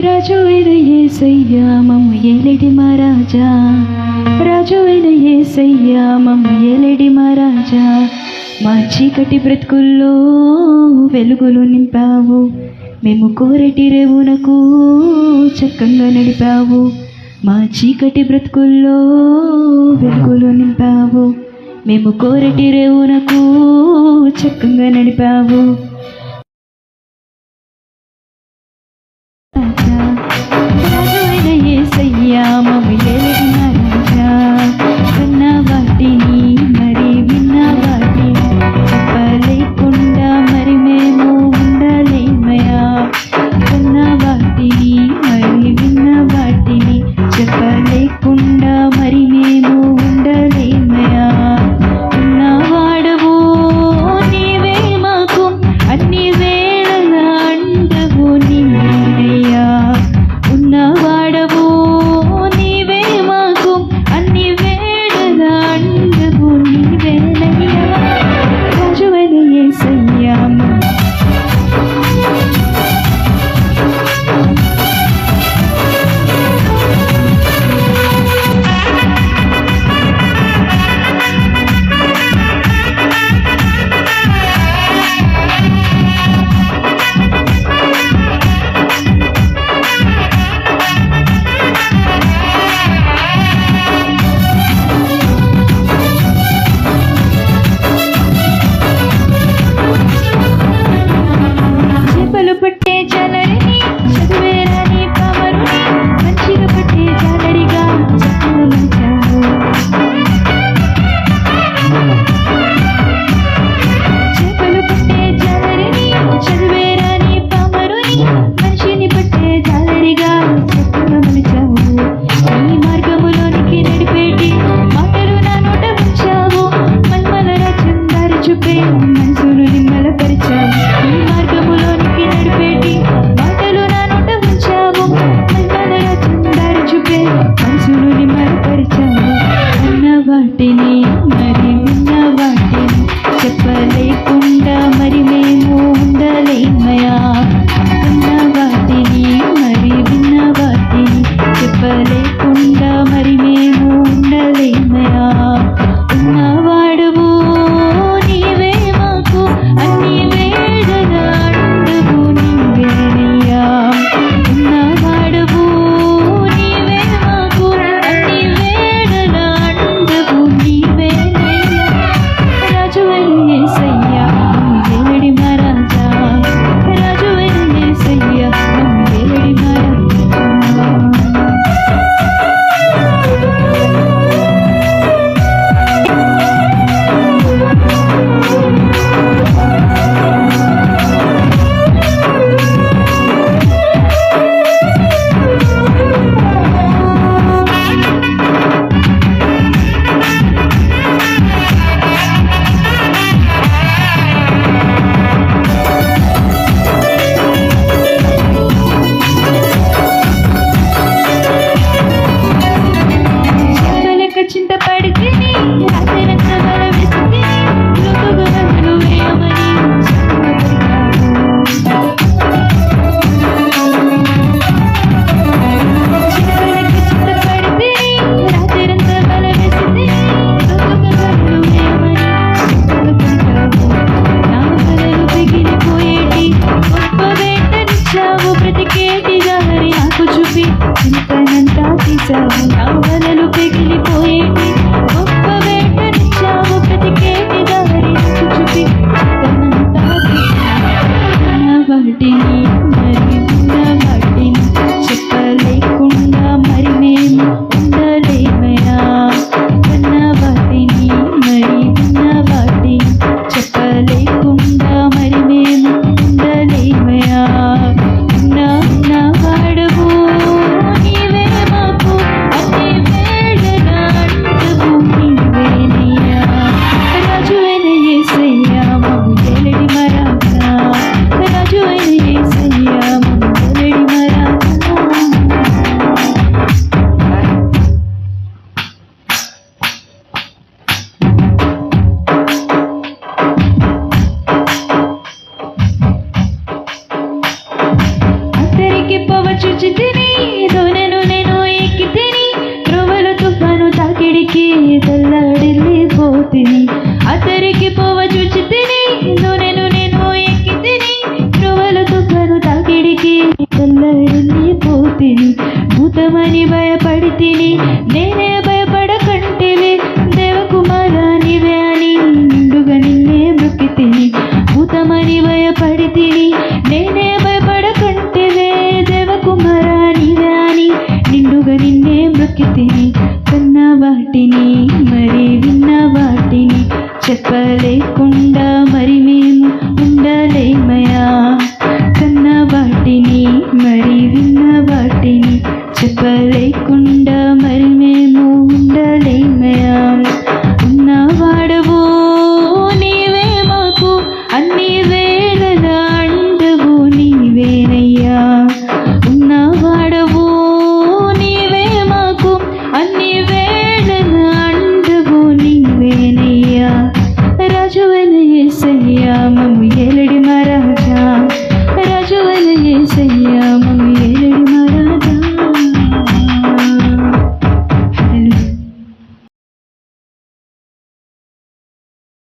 రాజు అయిన యేసయ్యా మమ్ము ఏలేడి మా రాజా, రాజు అయిన యేసయ్యా మమ్ము ఏలేడి మా రాజా. మా చీకటి బ్రతుకుల్లో వెలుగులు నింపావు, మేము కోరటి రేవునకు చక్కగా నడిపావు. మా చీకటి బ్రతుకుల్లో వెలుగులు నింపావు, మేము కోరటి రేవునకు చక్కగా నడిపావు. రాజు అయిన యేసయ్యా మమ్ము ఏలేడి మా రాజా, విన్న వాటిని మరి విన్న వాటిని చెప్పలేకుండా మరి మేము ఉండలేమయా. విన్న వాటిని మరి విన్న వాటిని చెప్పలేకుండా మరి మేము ఉండలేమయా. ఉన్నవాడవు నీవే మాకు భయపడలేకపోతిని, భూతమని భయపడితిని, నేనే భయపడకంటిని. దేవకుమారా నీవే అని నిండుగా నిన్నే మొక్కితిని, భూతమని భయపడితిని, నేనే భయపడకంటివే. దేవకుమారా నీవే అని నిండుగా నిన్నే మొక్కితిని. కన్న వాటిని మరి విన్న వాటిని చెప్పలేకుండా మరి మేము ఉండలేమయా. కన్న వాటిని మరి విన్న వాటిని చెప్ప